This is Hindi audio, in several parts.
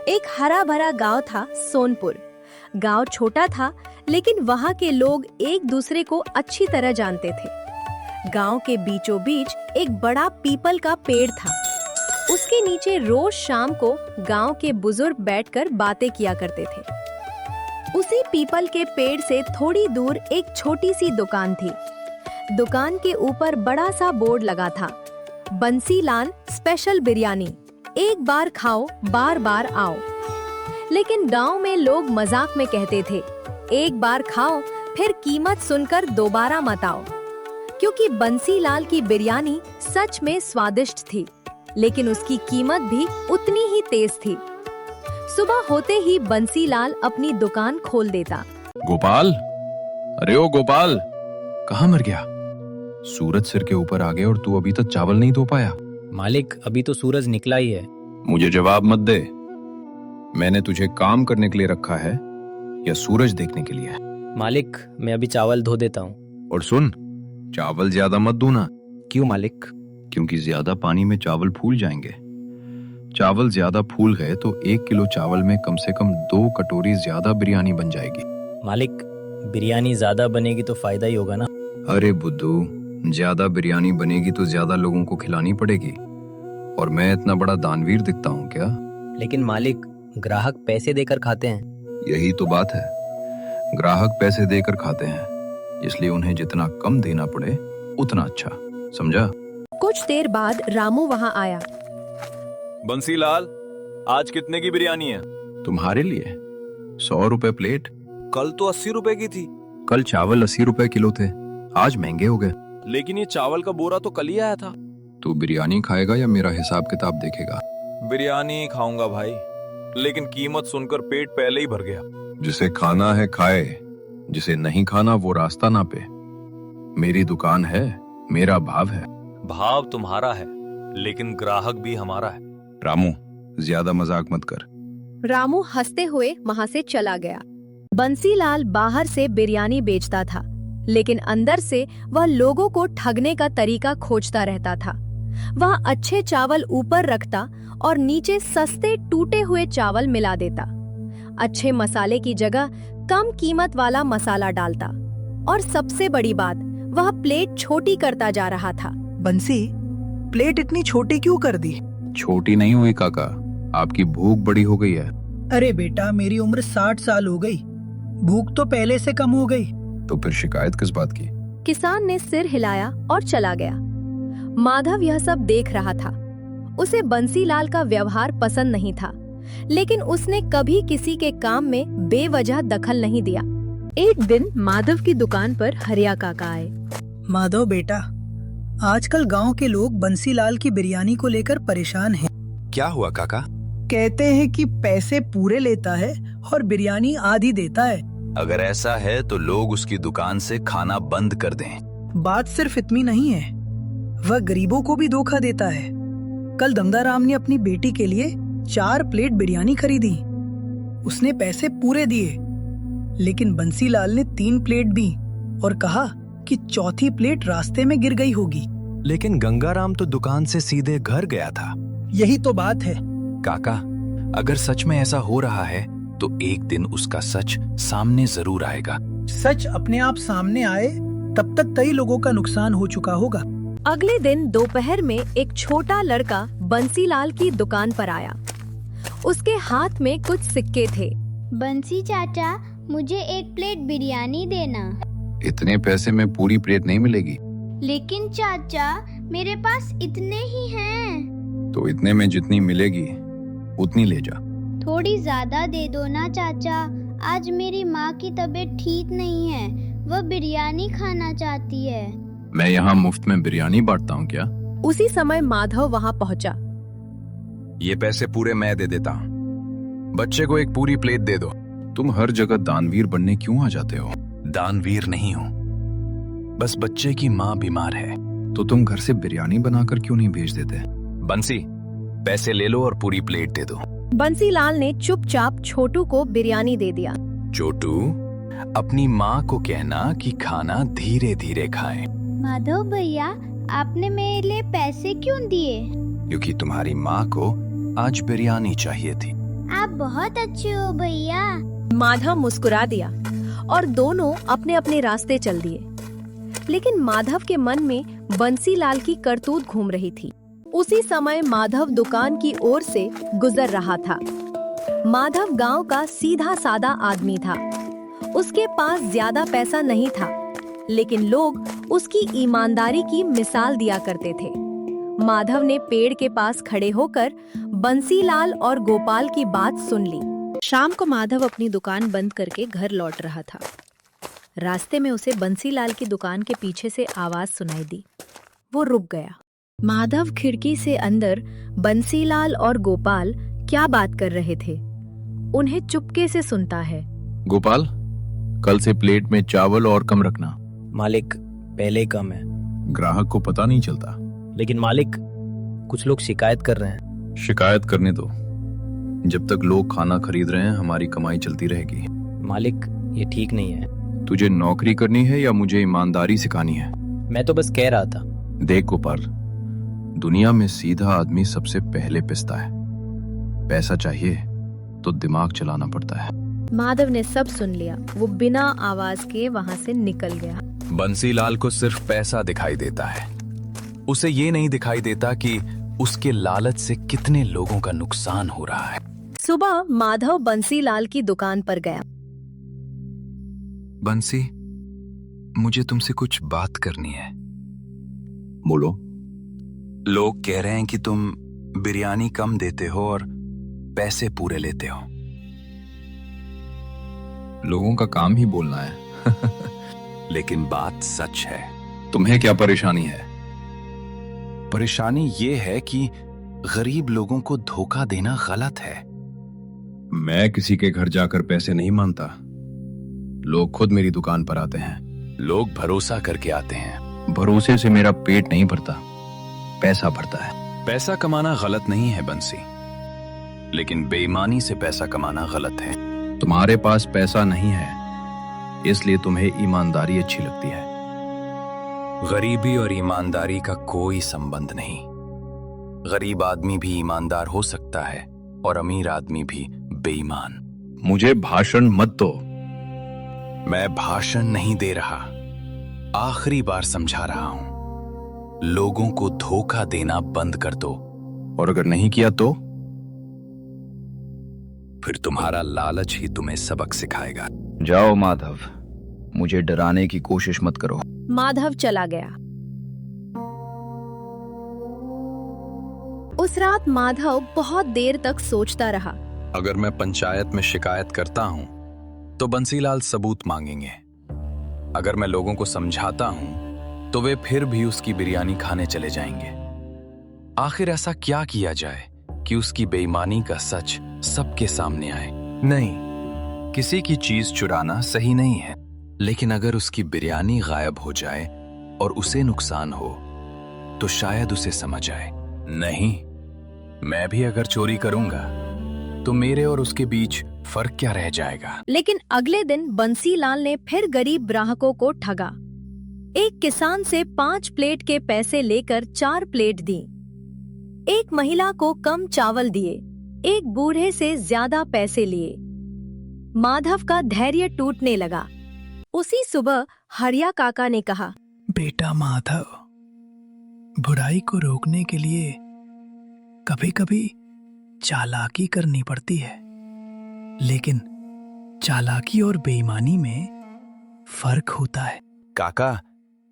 एक हरा भरा गांव था सोनपुर। गांव छोटा था, लेकिन वहां के लोग एक दूसरे को अच्छी तरह जानते थे। गांव के बीचों बीच एक बड़ा पीपल का पेड़ था। उसके नीचे रोज शाम को गांव के बुजुर्ग बैठकर बातें किया करते थे। उसी पीपल के पेड़ से थोड़ी दूर एक छोटी सी दुकान थी। दुकान के ऊपर बड़ा सा बोर्ड लगा था, बंसीलाल स्पेशल बिरयानी, एक बार खाओ बार बार आओ। लेकिन गांव में लोग मजाक में कहते थे, एक बार खाओ फिर कीमत सुनकर दोबारा मत आओ, क्योंकि बंसीलाल की बिरयानी सच में स्वादिष्ट थी, लेकिन उसकी कीमत भी उतनी ही तेज थी। सुबह होते ही बंसीलाल अपनी दुकान खोल देता। गोपाल, अरे ओ गोपाल, कहाँ मर गया? सूरज सिर के ऊपर आ गया और तू अभी तक चावल नहीं धो पाया। मालिक, अभी तो सूरज निकला ही है। मुझे जवाब मत दे। मैंने तुझे काम करने के लिए रखा है या सूरज देखने के लिए? मालिक, मैं अभी चावल धो देता हूँ। और सुन, चावल ज्यादा मत धोना। क्यों मालिक? क्योंकि ज्यादा पानी में चावल फूल जाएंगे। चावल ज्यादा फूल गए तो 1 किलो चावल में कम से कम 2 कटोरी ज्यादा बिरयानी बन जाएगी। मालिक, बिरयानी ज्यादा बनेगी तो फायदा ही होगा ना। अरे बुद्धू, ज्यादा बिरयानी बनेगी तो ज्यादा लोगों को खिलानी पड़ेगी। और मैं इतना बड़ा दानवीर दिखता हूँ क्या? लेकिन मालिक, ग्राहक पैसे देकर खाते हैं। यही तो बात है, ग्राहक पैसे देकर खाते हैं, इसलिए उन्हें जितना कम देना पड़े उतना अच्छा, समझा? कुछ देर बाद रामू वहां आया। बंसीलाल, आज कितने की बिरयानी है? तुम्हारे लिए 100 रुपए प्लेट। कल तो 80 रुपए की थी। कल चावल 80 रुपए किलो थे, आज महंगे हो गए। लेकिन ये चावल का बोरा तो कल ही आया था। तू बिरयानी खाएगा या मेरा हिसाब किताब देखेगा? बिरयानी खाऊंगा भाई, लेकिन कीमत सुनकर पेट पहले ही भर गया। जिसे खाना है खाए, जिसे नहीं खाना वो रास्ता ना पे। मेरी दुकान है, मेरा भाव है। भाव तुम्हारा है, लेकिन ग्राहक भी हमारा है। रामू, ज्यादा मजाक मत कर। रामू हंसते हुए वहां से चला गया। बंसीलाल बाहर से बिरयानी बेचता था, लेकिन अंदर से वह लोगों को ठगने का तरीका खोजता रहता था। वह अच्छे चावल ऊपर रखता और नीचे सस्ते टूटे हुए चावल मिला देता। अच्छे मसाले की जगह कम कीमत वाला मसाला डालता। और सबसे बड़ी बात, वह प्लेट छोटी करता जा रहा था। बंसी, प्लेट इतनी छोटी क्यों कर दी? छोटी नहीं हुई काका, आपकी भूख बड़ी हो गई है। अरे बेटा, मेरी उम्र 60 साल हो गई, भूख तो पहले से कम हो गई। तो फिर शिकायत किस बात की? किसान ने सिर हिलाया और चला गया। माधव यह सब देख रहा था। उसे बंसीलाल का व्यवहार पसंद नहीं था, लेकिन उसने कभी किसी के काम में बेवजह दखल नहीं दिया। एक दिन माधव की दुकान पर हरिया काका आए। माधव बेटा, आजकल गांव के लोग बंसीलाल की बिरयानी को लेकर परेशान हैं। क्या हुआ काका? कहते हैं कि पैसे पूरे लेता है और बिरयानी आधी देता है। अगर ऐसा है तो लोग उसकी दुकान से खाना बंद कर दें। बात सिर्फ इतनी नहीं है, वह गरीबों को भी धोखा देता है। कल दमदाराम ने अपनी बेटी के लिए 4 प्लेट बिरयानी खरीदी। उसने पैसे पूरे दिए, लेकिन बंसीलाल ने 3 प्लेट दी और कहा कि चौथी प्लेट रास्ते में गिर गई होगी। लेकिन गंगाराम तो दुकान से सीधे घर गया था। यही तो बात है। काका, अगर सच में ऐसा हो रहा है तो एक दिन उसका सच सामने जरूर आएगा। सच अपने आप सामने आए तब तक कई लोगों का नुकसान हो चुका होगा। अगले दिन दोपहर में एक छोटा लड़का बंसीलाल की दुकान पर आया। उसके हाथ में कुछ सिक्के थे। बंसी चाचा, मुझे 1 प्लेट बिरयानी देना। इतने पैसे में पूरी प्लेट नहीं मिलेगी। लेकिन चाचा, मेरे पास इतने ही हैं। तो इतने में जितनी मिलेगी उतनी ले जा। थोड़ी ज्यादा दे दो ना चाचा, आज मेरी माँ की तबीयत ठीक नहीं है, वह बिरयानी खाना चाहती है। मैं यहाँ मुफ्त में बिरयानी बांटता हूँ क्या? उसी समय माधव वहाँ पहुँचा। ये पैसे पूरे मैं दे देता हूँ, बच्चे को 1 पूरी प्लेट दे दो। तुम हर जगह दानवीर बनने क्यों आ जाते हो? दानवीर नहीं हूँ, बस बच्चे की माँ बीमार है। तो तुम घर से बिरयानी बनाकर क्यों नहीं भेज देते? बंसी, पैसे ले लो और पूरी प्लेट दे दो। बंसीलाल ने चुपचाप छोटू को बिरयानी दे दिया। छोटू, अपनी माँ को कहना कि खाना धीरे धीरे खाएं। माधव भैया, आपने मेरे लिए पैसे क्यों दिए? क्योंकि तुम्हारी माँ को आज बिरयानी चाहिए थी। आप बहुत अच्छे हो भैया। माधव मुस्कुरा दिया और दोनों अपने अपने रास्ते चल दिए। लेकिन माधव के मन में बंसीलाल की करतूत घूम रही थी। उसी समय माधव दुकान की ओर से गुजर रहा था। माधव गांव का सीधा सादा आदमी था। उसके पास ज्यादा पैसा नहीं था, लेकिन लोग उसकी ईमानदारी की मिसाल दिया करते थे। माधव ने पेड़ के पास खड़े होकर बंसीलाल और गोपाल की बात सुन ली। शाम को माधव अपनी दुकान बंद करके घर लौट रहा था। रास्ते में उसे बंसीलाल की दुकान के पीछे से आवाज सुनाई दी। वो रुक गया। माधव खिड़की से अंदर बंसीलाल और गोपाल क्या बात कर रहे थे, उन्हें चुपके से सुनता है। गोपाल, कल से प्लेट में चावल और कम रखना। मालिक, पहले ही कम है। ग्राहक को पता नहीं चलता। लेकिन मालिक, कुछ लोग शिकायत कर रहे हैं। शिकायत करने दो। जब तक लोग खाना खरीद रहे हैं, हमारी कमाई चलती रहेगी। मालिक, ये ठीक नहीं है। तुझे नौकरी करनी है या मुझे ईमानदारी सिखानी है? मैं तो बस कह रहा था। देख गोपाल, दुनिया में सीधा आदमी सबसे पहले पिसता है। पैसा चाहिए तो दिमाग चलाना पड़ता है। माधव ने सब सुन लिया। वो बिना आवाज के वहां से निकल गया। बंसीलाल को सिर्फ पैसा दिखाई देता है। उसे ये नहीं दिखाई देता कि उसके लालच से कितने लोगों का नुकसान हो रहा है। सुबह माधव बंसीलाल की दुकान पर गया। बंसी, मुझे तुमसे कुछ बात करनी है। बोलो। लोग कह रहे हैं कि तुम बिरयानी कम देते हो और पैसे पूरे लेते हो। लोगों का काम ही बोलना है। लेकिन बात सच है। तुम्हें क्या परेशानी है? परेशानी ये है कि गरीब लोगों को धोखा देना गलत है। मैं किसी के घर जाकर पैसे नहीं मांगता। लोग खुद मेरी दुकान पर आते हैं। लोग भरोसा करके आते हैं। भरोसे से मेरा पेट नहीं भरता, पैसा भरता है। पैसा कमाना गलत नहीं है बंसी, लेकिन बेईमानी से पैसा कमाना गलत है। तुम्हारे पास पैसा नहीं है, इसलिए तुम्हें ईमानदारी अच्छी लगती है। गरीबी और ईमानदारी का कोई संबंध नहीं। गरीब आदमी भी ईमानदार हो सकता है और अमीर आदमी भी बेईमान। मुझे भाषण मत दो। मैं भाषण नहीं दे रहा, आखिरी बार समझा रहा हूं। लोगों को धोखा देना बंद कर दो। और अगर नहीं किया तो? फिर तुम्हारा लालच ही तुम्हें सबक सिखाएगा। जाओ माधव, मुझे डराने की कोशिश मत करो। माधव चला गया। उस रात माधव बहुत देर तक सोचता रहा। अगर मैं पंचायत में शिकायत करता हूं तो बंसीलाल सबूत मांगेंगे। अगर मैं लोगों को समझाता हूं तो वे फिर भी उसकी बिरयानी खाने चले जाएंगे। आखिर ऐसा क्या किया जाए कि उसकी बेईमानी का सच सबके सामने आए? नहीं, किसी की चीज चुराना सही नहीं है, लेकिन अगर उसकी बिरयानी गायब हो जाए और उसे नुकसान हो तो शायद उसे समझ आए, नहीं, मैं भी अगर चोरी करूंगा तो मेरे और उसके बीच फर्क क्या रह जाएगा। लेकिन अगले दिन बंसीलाल ने फिर गरीब ग्राहकों को ठगा। एक किसान से 5 प्लेट के पैसे लेकर 4 प्लेट दी। एक महिला को कम चावल दिए। एक बूढ़े से ज्यादा पैसे लिए। माधव का धैर्य टूटने लगा। उसी सुबह हरिया काका ने कहा, बेटा माधव, बुराई को रोकने के लिए कभी कभी चालाकी करनी पड़ती है, लेकिन चालाकी और बेईमानी में फर्क होता है। काका,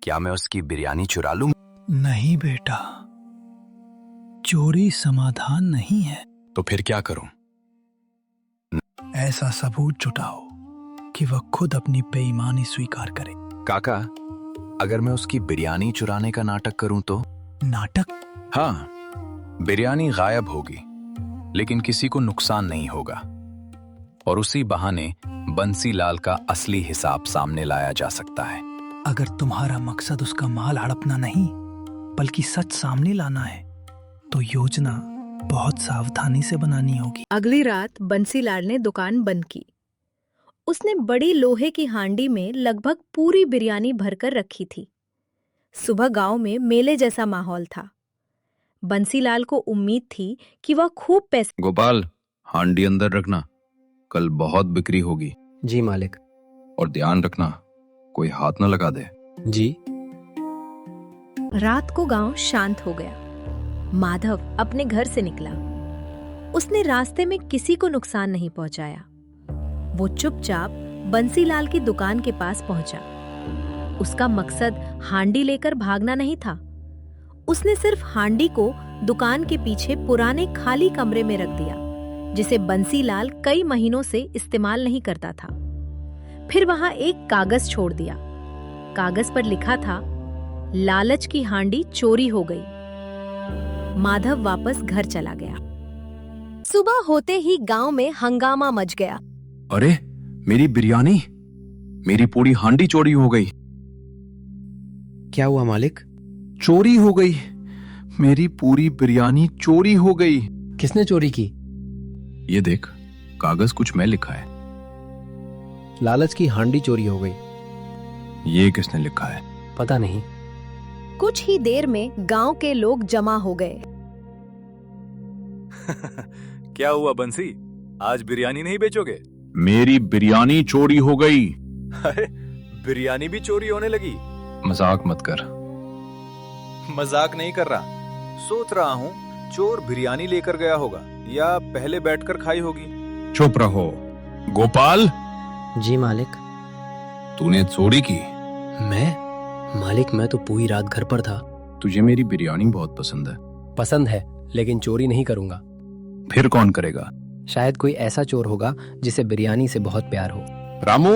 क्या मैं उसकी बिरयानी चुरा लूं? नहीं बेटा, चोरी समाधान नहीं है। तो फिर क्या करूं? ऐसा सबूत जुटाओ कि वह खुद अपनी बेईमानी स्वीकार करे। काका, अगर मैं उसकी बिरयानी चुराने का नाटक करूं तो? नाटक? हाँ, बिरयानी गायब होगी लेकिन किसी को नुकसान नहीं होगा और उसी बहाने बंसीलाल का असली हिसाब सामने लाया जा सकता है। अगर तुम्हारा मकसद उसका माल हड़पना नहीं बल्कि सच सामने लाना है तो योजना बहुत सावधानी से बनानी होगी। अगली रात बंसीलाल ने दुकान बंद की। उसने बड़ी लोहे की हांडी में लगभग पूरी बिरयानी भरकर रखी थी। सुबह गांव में मेले जैसा माहौल था। बंसीलाल को उम्मीद थी कि वह खूब पैसे। गोपाल, हांडी अंदर रखना, कल बहुत बिक्री होगी। जी मालिक। और ध्यान रखना कोई हाथ न लगा दे। जी। रात को गांव शांत हो गया। माधव अपने घर से निकला। उसने रास्ते में किसी को नुकसान नहीं पहुंचाया। वो चुपचाप बंसीलाल की दुकान के पास पहुंचा। उसका मकसद हांडी लेकर भागना नहीं था। उसने सिर्फ हांडी को दुकान के पीछे पुराने खाली कमरे में रख दिया, जिसे बंसीलाल कई महीनों से इस्तेमाल नहीं करता था। फिर वहां एक कागज छोड़ दिया। कागज पर लिखा था, लालच की हांडी चोरी हो गई। माधव वापस घर चला गया। सुबह होते ही गांव में हंगामा मच गया। अरे मेरी बिरयानी, मेरी पूरी हांडी चोरी हो गई। क्या हुआ मालिक? चोरी हो गई, मेरी पूरी बिरयानी चोरी हो गई। किसने चोरी की? ये देख, कागज कुछ में लिखा है। लालच की हांडी चोरी हो गई। ये किसने लिखा है? पता नहीं। कुछ ही देर में गांव के लोग जमा हो गए। क्या हुआ बंसी, आज बिरयानी नहीं बेचोगे? मेरी बिरयानी चोरी हो गई। अरे बिरयानी भी चोरी होने लगी? मजाक मत कर। मजाक नहीं कर रहा, सोच रहा हूँ चोर बिरयानी लेकर गया होगा या पहले बैठकर खाई होगी। चुप रहो। गोपाल, जी मालिक। तूने चोरी की? मालिक मैं तो पूरी रात घर पर था। तुझे मेरी बिरयानी बहुत पसंद है। पसंद है, लेकिन चोरी नहीं करूंगा। फिर कौन करेगा? शायद कोई ऐसा चोर होगा जिसे बिरयानी से बहुत प्यार हो। रामू।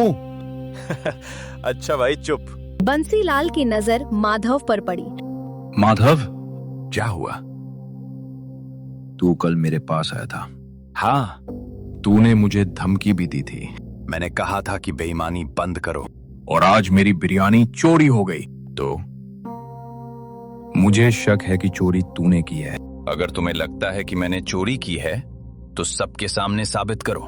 अच्छा भाई चुप। बंसीलाल की नजर माधव पर पड़ी। माधव, क्या हुआ? तू कल मेरे पास आया था। हाँ, तूने मुझे धमकी भी दी थी। मैंने कहा था कि बेईमानी बंद करो। और आज मेरी बिरयानी चोरी हो गई। तो मुझे शक है कि चोरी तूने की है। अगर तुम्हें लगता है कि मैंने चोरी की है तो सबके सामने साबित करो।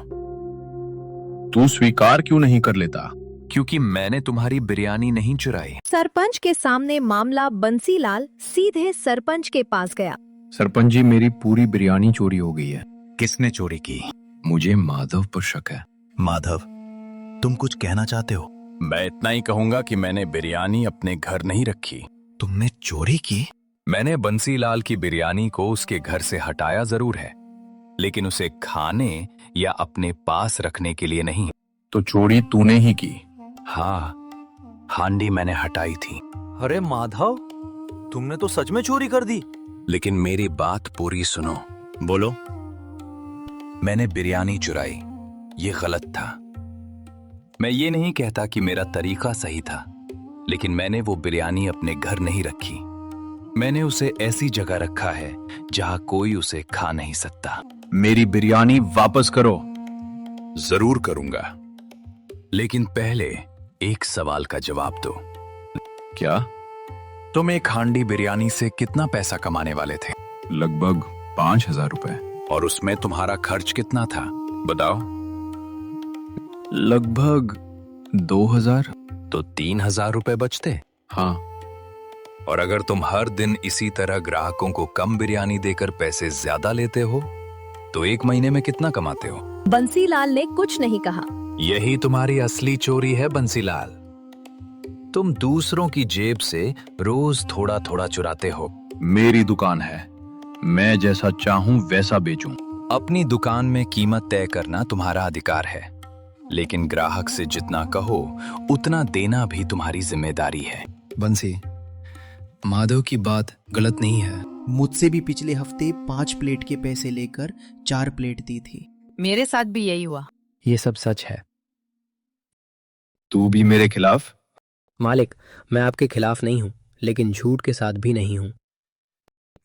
तू स्वीकार क्यों नहीं कर लेता? क्योंकि मैंने तुम्हारी बिरयानी नहीं चुराई। सरपंच के सामने मामला बंसीलाल सीधे सरपंच के पास गया। सरपंच जी, मेरी पूरी बिरयानी चोरी हो गई है। किसने चोरी की? मुझे माधव पर शक है। माधव, तुम कुछ कहना चाहते हो? मैं इतना ही कहूंगा कि मैंने बिरयानी अपने घर नहीं रखी। तुमने चोरी की? मैंने बंसीलाल की बिरयानी को उसके घर से हटाया जरूर है, लेकिन उसे खाने या अपने पास रखने के लिए नहीं। तो चोरी तूने ही की? हाँ, हांडी मैंने हटाई थी। अरे माधव, तुमने तो सच में चोरी कर दी। लेकिन मेरी बात पूरी सुनो। बोलो। मैंने बिरयानी चुराई, ये गलत था। मैं ये नहीं कहता कि मेरा तरीका सही था, लेकिन मैंने वो बिरयानी अपने घर नहीं रखी। मैंने उसे ऐसी जगह रखा है जहां कोई उसे खा नहीं सकता। मेरी बिरयानी वापस करो। जरूर करूंगा, लेकिन पहले एक सवाल का जवाब दो। क्या? तुम एक हांडी बिरयानी से कितना पैसा कमाने वाले थे? लगभग 5,000 रुपए। और उसमें तुम्हारा खर्च कितना था, बताओ? लगभग 2,000। तो 3,000 रुपए बचते। हाँ। और अगर तुम हर दिन इसी तरह ग्राहकों को कम बिरयानी देकर पैसे ज्यादा लेते हो तो एक महीने में कितना कमाते हो? बंसीलाल ने कुछ नहीं कहा। यही तुम्हारी असली चोरी है बंसीलाल। तुम दूसरों की जेब से रोज थोड़ा थोड़ा चुराते हो। मेरी दुकान है, मैं जैसा चाहूं वैसा बेचूं। अपनी दुकान में कीमत तय करना तुम्हारा अधिकार है, लेकिन ग्राहक से जितना कहो उतना देना भी तुम्हारी जिम्मेदारी है। बंसी, माधव की बात गलत नहीं है। मुझसे भी पिछले हफ्ते 5 प्लेट के पैसे लेकर 4 प्लेट दी थी। मेरे साथ भी यही हुआ। ये सब सच है। तू भी मेरे खिलाफ? मालिक, मैं आपके खिलाफ नहीं हूँ, लेकिन झूठ के साथ भी नहीं हूँ।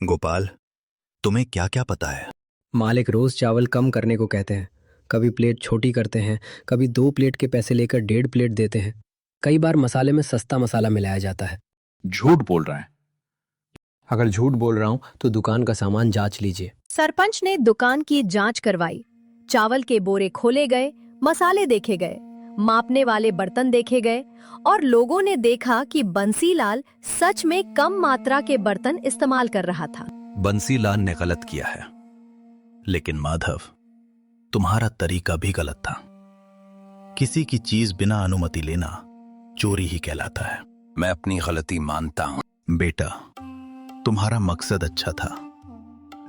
गोपाल, तुम्हें क्या क्या पता है? मालिक रोज चावल कम करने को कहते हैं। कभी प्लेट छोटी करते हैं, कभी 2 प्लेट के पैसे लेकर 1.5 प्लेट देते हैं। कई बार मसाले में सस्ता मसाला मिलाया जाता है। झूठ बोल रहा है। अगर झूठ बोल रहा हूँ तो दुकान का सामान जांच लीजिए। सरपंच ने दुकान की जांच करवाई। चावल के बोरे खोले गए, मसाले देखे गए, मापने वाले बर्तन देखे गए और लोगों ने देखा कि बंसीलाल सच में कम मात्रा के बर्तन इस्तेमाल कर रहा था। बंसीलाल ने गलत किया है, लेकिन माधव, तुम्हारा तरीका भी गलत था। किसी की चीज बिना अनुमति लेना चोरी ही कहलाता है। मैं अपनी गलती मानता हूँ। बेटा, तुम्हारा मकसद अच्छा था,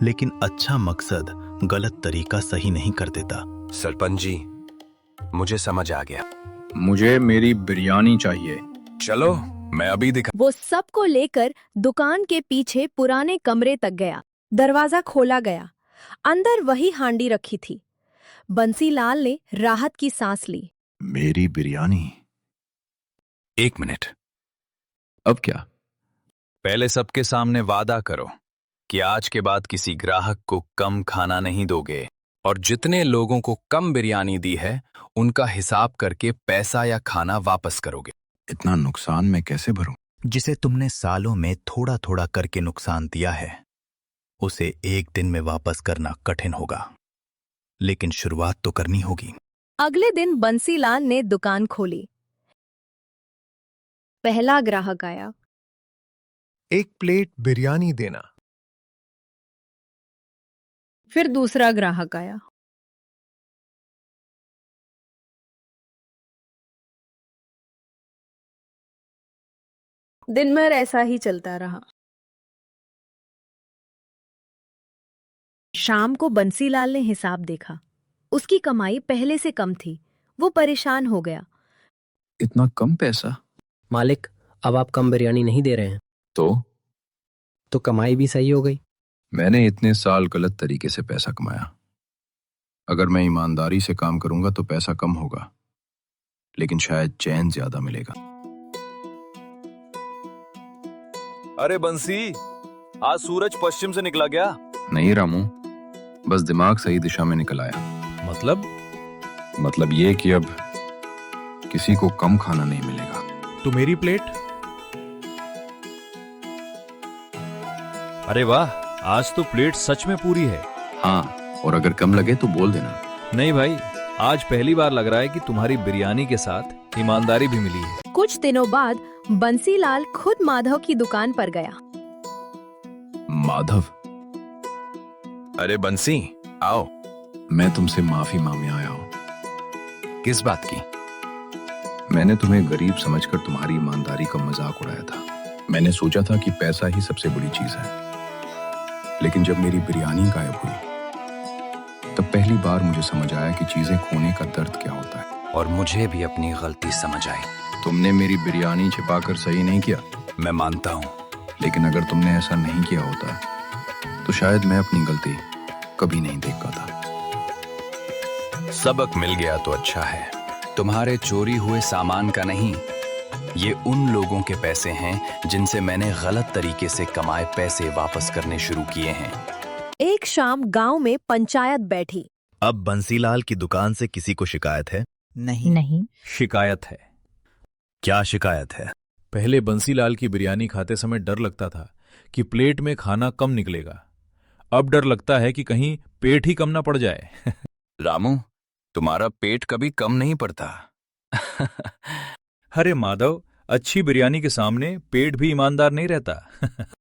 लेकिन अच्छा मकसद गलत तरीका सही नहीं कर देता। सरपंच जी, मुझे समझ आ गया। मुझे मेरी बिरयानी चाहिए। चलो, मैं अभी दिखा। वो सबको लेकर दुकान के पीछे पुराने कमरे तक गया। दरवाजा खोला गया। अंदर वही हांडी रखी थी। बंसीलाल ने राहत की सांस ली। मेरी बिरयानी। 1 मिनट। अब क्या? पहले सबके सामने वादा करो कि आज के बाद किसी ग्राहक को कम खाना नहीं दोगे, और जितने लोगों को कम बिरयानी दी है उनका हिसाब करके पैसा या खाना वापस करोगे। इतना नुकसान मैं कैसे भरूं? जिसे तुमने सालों में थोड़ा थोड़ा करके नुकसान दिया है, उसे एक दिन में वापस करना कठिन होगा, लेकिन शुरुआत तो करनी होगी। अगले दिन बंसीलाल ने दुकान खोली। पहला ग्राहक आया। 1 प्लेट बिरयानी देना। फिर दूसरा ग्राहक आया। दिन भर ऐसा ही चलता रहा। शाम को बंसीलाल ने हिसाब देखा। उसकी कमाई पहले से कम थी। वो परेशान हो गया। इतना कम पैसा? मालिक, अब आप कम बिरयानी नहीं दे रहे हैं तो कमाई भी सही हो गई। मैंने इतने साल गलत तरीके से पैसा कमाया। अगर मैं ईमानदारी से काम करूंगा तो पैसा कम होगा, लेकिन शायद चैन ज्यादा मिलेगा। अरे बंसी, आज सूरज पश्चिम से निकला क्या? नहीं रामू, बस दिमाग सही दिशा में निकल आया। मतलब ये कि अब किसी को कम खाना नहीं मिलेगा। तो मेरी प्लेट? अरे वाह, आज तो प्लेट सच में पूरी है। हाँ, और अगर कम लगे तो बोल देना। नहीं भाई, आज पहली बार लग रहा है कि तुम्हारी बिरयानी के साथ ईमानदारी भी मिली है। कुछ दिनों बाद बंसीलाल खुद माधव की दुकान पर गया। माधव, अरे बंसी, आओ। मैं तुमसे माफी मांगने आया हूँ। किस बात की? मैंने तुम्हें गरीब समझकर तुम्हारी ईमानदारी का मजाक उड़ाया था। मैंने सोचा था कि पैसा ही सबसे बड़ी चीज है, लेकिन जब मेरी बिरयानी गायब हुई तब पहली बार मुझे समझ आया कि चीजें खोने का दर्द क्या होता है। और मुझे भी अपनी गलती समझ आई। तुमने मेरी बिरयानी छिपाकर सही नहीं किया। मैं मानता हूँ, लेकिन अगर तुमने ऐसा नहीं किया होता तो शायद मैं अपनी गलती कभी नहीं देख पाता। सबक मिल गया तो अच्छा है। तुम्हारे चोरी हुए सामान का नहीं, ये उन लोगों के पैसे हैं जिनसे मैंने गलत तरीके से कमाए पैसे वापस करने शुरू किए हैं। एक शाम गांव में पंचायत बैठी। अब बंसीलाल की दुकान से किसी को शिकायत है? नहीं। शिकायत है। क्या शिकायत है? पहले बंसीलाल की बिरयानी खाते समय डर लगता था कि प्लेट में खाना कम निकलेगा। अब डर लगता है कि कहीं पेट ही कम ना पड़ जाए। रामू, तुम्हारा पेट कभी कम नहीं पड़ता। अरे माधव, अच्छी बिरयानी के सामने पेट भी ईमानदार नहीं रहता।